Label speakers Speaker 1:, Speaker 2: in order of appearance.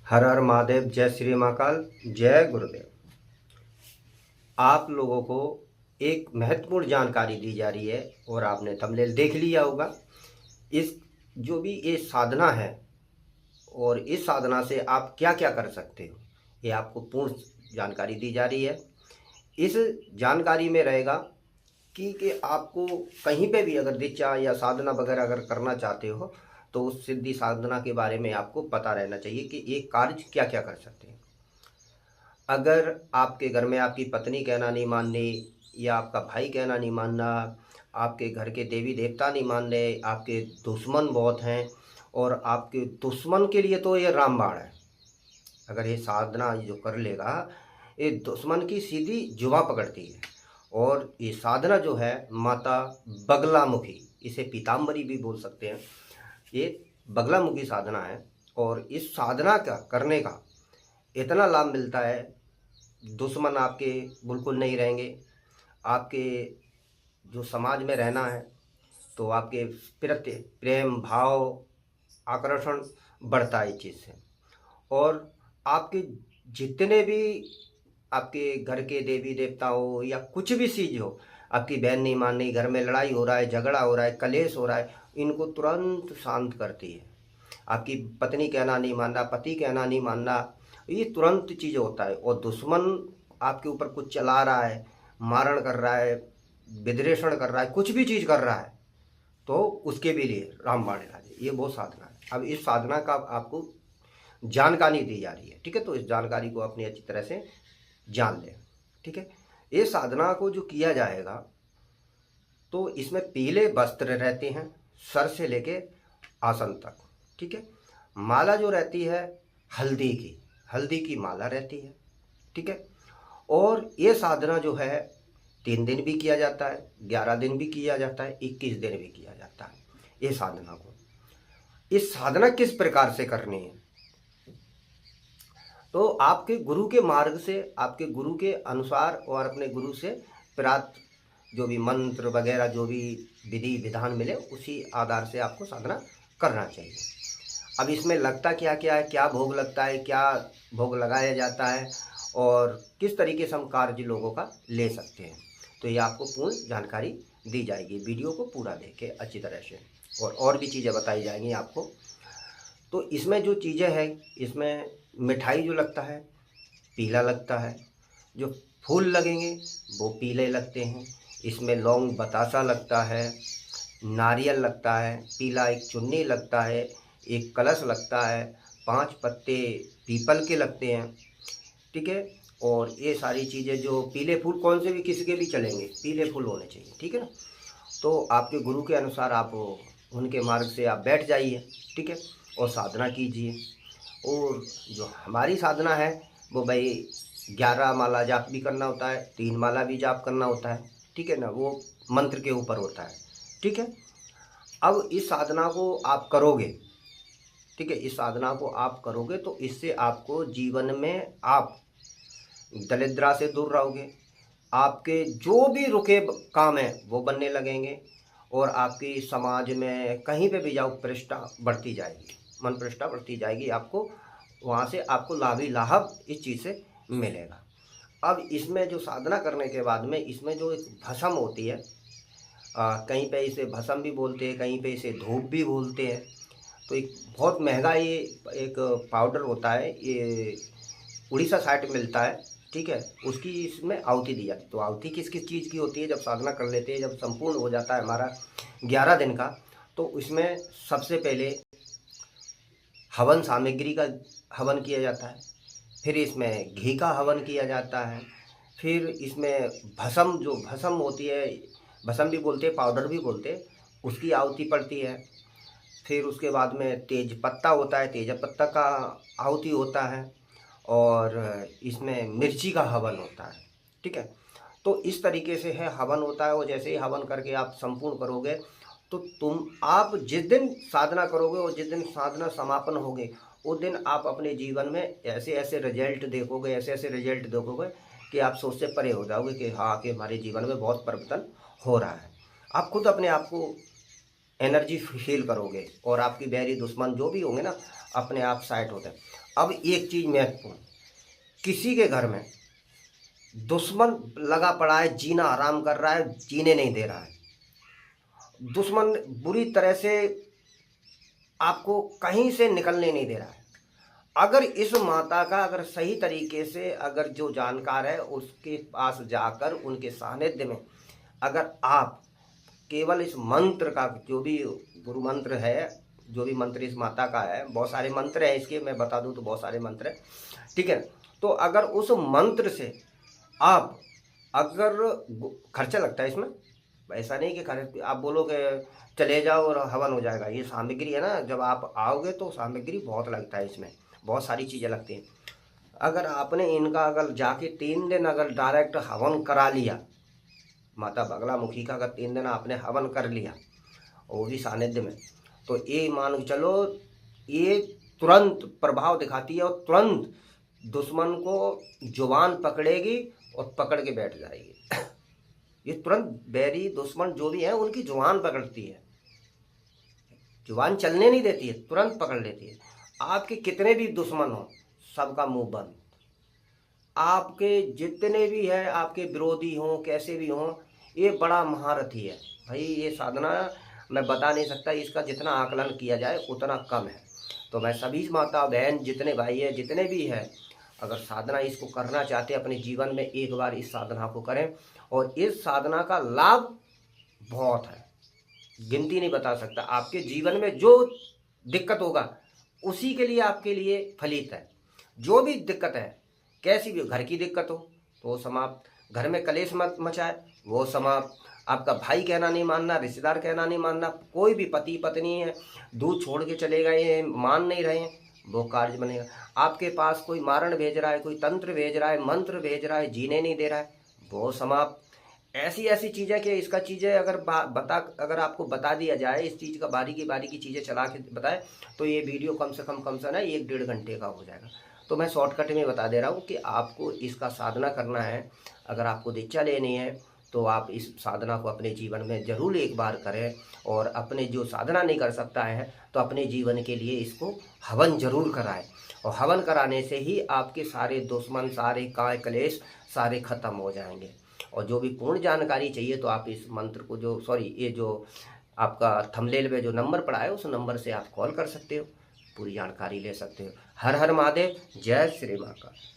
Speaker 1: हर हर महादेव। जय श्री महाकाल। जय गुरुदेव। आप लोगों को एक महत्वपूर्ण जानकारी दी जा रही है और आपने थंबनेल देख लिया होगा। इस जो भी ये साधना है और इस साधना से आप क्या क्या कर सकते हो, ये आपको पूर्ण जानकारी दी जा रही है। इस जानकारी में रहेगा कि आपको कहीं पे भी अगर दीक्षा या साधना वगैरह अगर करना चाहते हो तो उस सिद्धि साधना के बारे में आपको पता रहना चाहिए कि ये कार्य क्या क्या कर सकते हैं। अगर आपके घर में आपकी पत्नी कहना नहीं माननी या आपका भाई कहना नहीं मानना, आपके घर के देवी देवता नहीं मान रहे, आपके दुश्मन बहुत हैं और आपके दुश्मन के लिए तो ये रामबाण है। अगर ये साधना जो कर लेगा ये दुश्मन की सीधी जुबां पकड़ती है। और ये साधना जो है माता बगलामुखी, इसे पीताम्बरी भी बोल सकते हैं, ये बगलामुखी साधना है। और इस साधना का करने का इतना लाभ मिलता है, दुश्मन आपके बिल्कुल नहीं रहेंगे। आपके जो समाज में रहना है तो आपके प्रति प्रेम भाव आकर्षण बढ़ता है इस चीज़ से। और आपके जितने भी आपके घर के देवी देवता हो या कुछ भी चीज़ हो, आपकी बहन नहीं मान रही, घर में लड़ाई हो रहा है, झगड़ा हो रहा है, कलेश हो रहा है, इनको तुरंत शांत करती है। आपकी पत्नी कहना नहीं मानना, पति कहना नहीं मानना, ये तुरंत चीज़ होता है। और दुश्मन आपके ऊपर कुछ चला रहा है, मारण कर रहा है, विद्वेषण कर रहा है, कुछ भी चीज़ कर रहा है, तो उसके भी लिए रामबाण इलाज है। ये वो साधना है। अब इस साधना का आपको जानकारी दी जा रही है, ठीक है। तो इस जानकारी को अपनी अच्छी तरह से जान लें, ठीक है। ये साधना को जो किया जाएगा तो इसमें पीले वस्त्र रहते हैं सर से लेके आसन तक, ठीक है। माला जो रहती है हल्दी की माला रहती है, ठीक है। और ये साधना जो है 3 दिन भी किया जाता है, 11 दिन भी किया जाता है, 21 दिन भी किया जाता है। ये साधना को, इस साधना किस प्रकार से करनी है तो आपके गुरु के मार्ग से, आपके गुरु के अनुसार और अपने गुरु से प्राप्त जो भी मंत्र वगैरह जो भी विधि विधान मिले उसी आधार से आपको साधना करना चाहिए। अब इसमें लगता क्या क्या है, क्या भोग लगता है, क्या भोग लगाया जाता है और किस तरीके से हम कार्य लोगों का ले सकते हैं, तो ये आपको पूर्ण जानकारी दी जाएगी। वीडियो को पूरा देखें अच्छी तरह से, और भी चीज़ें बताई जाएंगी आपको। तो इसमें जो चीज़ें हैं, इसमें मिठाई जो लगता है पीला लगता है, जो फूल लगेंगे वो पीले लगते हैं। इसमें लौंग बतासा लगता है, नारियल लगता है, पीला एक चुन्नी लगता है, एक कलश लगता है, 5 पत्ते पीपल के लगते हैं, ठीक है। और ये सारी चीज़ें जो पीले फूल कौन से भी किसी के भी चलेंगे, पीले फूल होने चाहिए, ठीक है ना। तो आपके गुरु के अनुसार आप उनके मार्ग से आप बैठ जाइए, ठीक है, और साधना कीजिए। और जो हमारी साधना है वो भाई 11 माला जाप भी करना होता है, 3 माला भी जाप करना होता है, ठीक है ना, वो मंत्र के ऊपर होता है, ठीक है। अब इस साधना को आप करोगे, ठीक है, इस साधना को आप करोगे तो इससे आपको जीवन में आप दरिद्रता से दूर रहोगे, आपके जो भी रुके काम हैं वो बनने लगेंगे और आपकी समाज में कहीं पे भी जाओ प्रतिष्ठा बढ़ती जाएगी, मन प्रतिष्ठा बढ़ती जाएगी। आपको वहाँ से आपको लाभ ही लाभ इस चीज़ से मिलेगा। अब इसमें जो साधना करने के बाद में इसमें जो एक भस्म होती है, कहीं पे इसे भस्म भी बोलते हैं, कहीं पे इसे धूप भी बोलते हैं। तो एक बहुत महंगा ये एक पाउडर होता है, ये उड़ीसा साइड में मिलता है, ठीक है। उसकी इसमें आहुति दी जाती है। तो आहुति किस किस चीज़ की होती है, जब साधना कर लेते हैं, जब संपूर्ण हो जाता है हमारा 11 दिन का, तो इसमें सबसे पहले हवन सामग्री का हवन किया जाता है, फिर इसमें घी का हवन किया जाता है, फिर इसमें भस्म जो भस्म होती है, भस्म भी बोलते हैं पाउडर भी बोलते हैं, उसकी आहुति पड़ती है। फिर उसके बाद में तेज पत्ता होता है, तेज पत्ता का आहुति होता है, और इसमें मिर्ची का हवन होता है, ठीक है। तो इस तरीके से है हवन होता है। और जैसे ही हवन करके आप संपूर्ण करोगे तो आप जिस दिन साधना करोगे और जिस दिन साधना समापन होगे उस दिन आप अपने जीवन में ऐसे ऐसे रिजल्ट देखोगे, ऐसे ऐसे रिजल्ट देखोगे कि आप सोच से परे हो जाओगे कि हाँ, कि हमारे जीवन में बहुत परिवर्तन हो रहा है। आप खुद अपने आप को एनर्जी फील करोगे और आपकी बैरी दुश्मन जो भी होंगे ना, अपने आप साइड होते हैं। अब एक चीज़ महत्वपूर्ण, किसी के घर में दुश्मन लगा पड़ा है, जीना हराम कर रहा है, जीने नहीं दे रहा है, दुश्मन बुरी तरह से आपको कहीं से निकलने नहीं दे रहा है, अगर इस माता का अगर सही तरीके से अगर जो जानकार है उसके पास जाकर उनके सानिध्य में अगर आप केवल इस मंत्र का, जो भी गुरु मंत्र है, जो भी मंत्र इस माता का है, बहुत सारे मंत्र हैं इसके, मैं बता दूं तो बहुत सारे मंत्र हैं, ठीक है। तो अगर उस मंत्र से आप अगर खर्चा लगता है इसमें, ऐसा नहीं कि आप बोलोगे चले जाओ और हवन हो जाएगा, ये सामग्री है ना, जब आप आओगे तो सामग्री बहुत लगता है, इसमें बहुत सारी चीज़ें लगती हैं। अगर आपने इनका अगर जाके 3 दिन अगर डायरेक्ट हवन करा लिया, माता बगलामुखी का अगर 3 दिन आपने हवन कर लिया वो भी सानिध्य में, तो ये मान के चलो ये तुरंत प्रभाव दिखाती है और तुरंत दुश्मन को जुबान पकड़ेगी और पकड़ के बैठ जाएगी। ये तुरंत बैरी दुश्मन जो भी है उनकी जुबान पकड़ती है, जुबान चलने नहीं देती है, तुरंत पकड़ लेती है। आपके कितने भी दुश्मन हो सबका मुंह बंद, आपके जितने भी है आपके विरोधी हों कैसे भी हों, ये बड़ा महारथी है भाई। ये साधना मैं बता नहीं सकता, इसका जितना आकलन किया जाए उतना कम है। तो मैं सभी माता बहन जितने भाई है जितने भी है, अगर साधना इसको करना चाहते हैं अपने जीवन में, एक बार इस साधना को करें और इस साधना का लाभ बहुत है, गिनती नहीं बता सकता। आपके जीवन में जो दिक्कत होगा उसी के लिए आपके लिए फलित है। जो भी दिक्कत है, कैसी भी घर की दिक्कत हो तो वो समाप्त, घर में कलेश मत मचाए वो समाप्त, आपका भाई कहना नहीं मानना, रिश्तेदार कहना नहीं मानना, कोई भी पति पत्नी है दूध छोड़ के चले गए हैं, मान नहीं रहे हैं, वो कार्य बनेगा। आपके पास कोई मारण भेज रहा है, कोई तंत्र भेज रहा है, मंत्र भेज रहा है, जीने नहीं दे रहा है, वो समाप्त। ऐसी ऐसी चीज़ें कि इसका चीज़ें अगर आपको बता दिया जाए, इस चीज़ का बारीकी चीज़ें चला के बताए तो ये वीडियो कम से ना 1-1.5 घंटे का हो जाएगा। तो मैं शॉर्टकट में बता दे रहा हूँ कि आपको इसका साधना करना है। अगर आपको दीक्षा लेनी है तो आप इस साधना को अपने जीवन में ज़रूर एक बार करें, और अपने जो साधना नहीं कर सकता है तो अपने जीवन के लिए इसको हवन जरूर कराएं, और हवन कराने से ही आपके सारे दुश्मन, सारे काय कलेश सारे ख़त्म हो जाएंगे। और जो भी पूर्ण जानकारी चाहिए तो आप इस मंत्र को ये जो आपका थंबनेल में जो नंबर पड़ा है उस नंबर से आप कॉल कर सकते हो, पूरी जानकारी ले सकते हो। हर हर महादेव, जय श्री महाकाल।